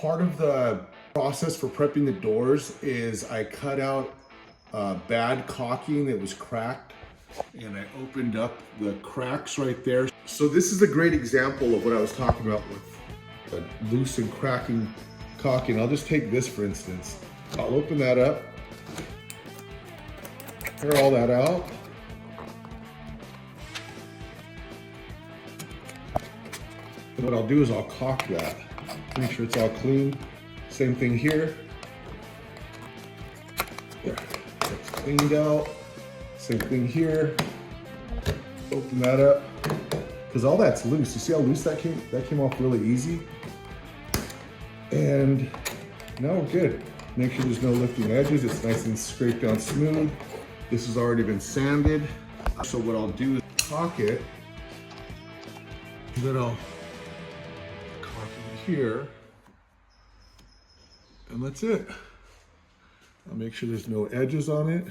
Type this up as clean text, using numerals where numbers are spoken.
Part of the process for prepping the doors is I cut out bad caulking that was cracked, and I opened up the cracks right there. So this is a great example of what I was talking about with loose and cracking caulking. I'll just take this for instance. I'll open that up, tear all that out. And what I'll do is I'll caulk that. Make sure it's all clean. Same thing here. There, it's cleaned out. Same thing here. Open that up. Because all that's loose. You see how loose that came? That came off really easy. And now we're good. Make sure there's no lifting edges. It's nice and scraped down smooth. This has already been sanded. So what I'll do is caulk it. Then I'll caulk it here. And that's it. I'll make sure there's no edges on it.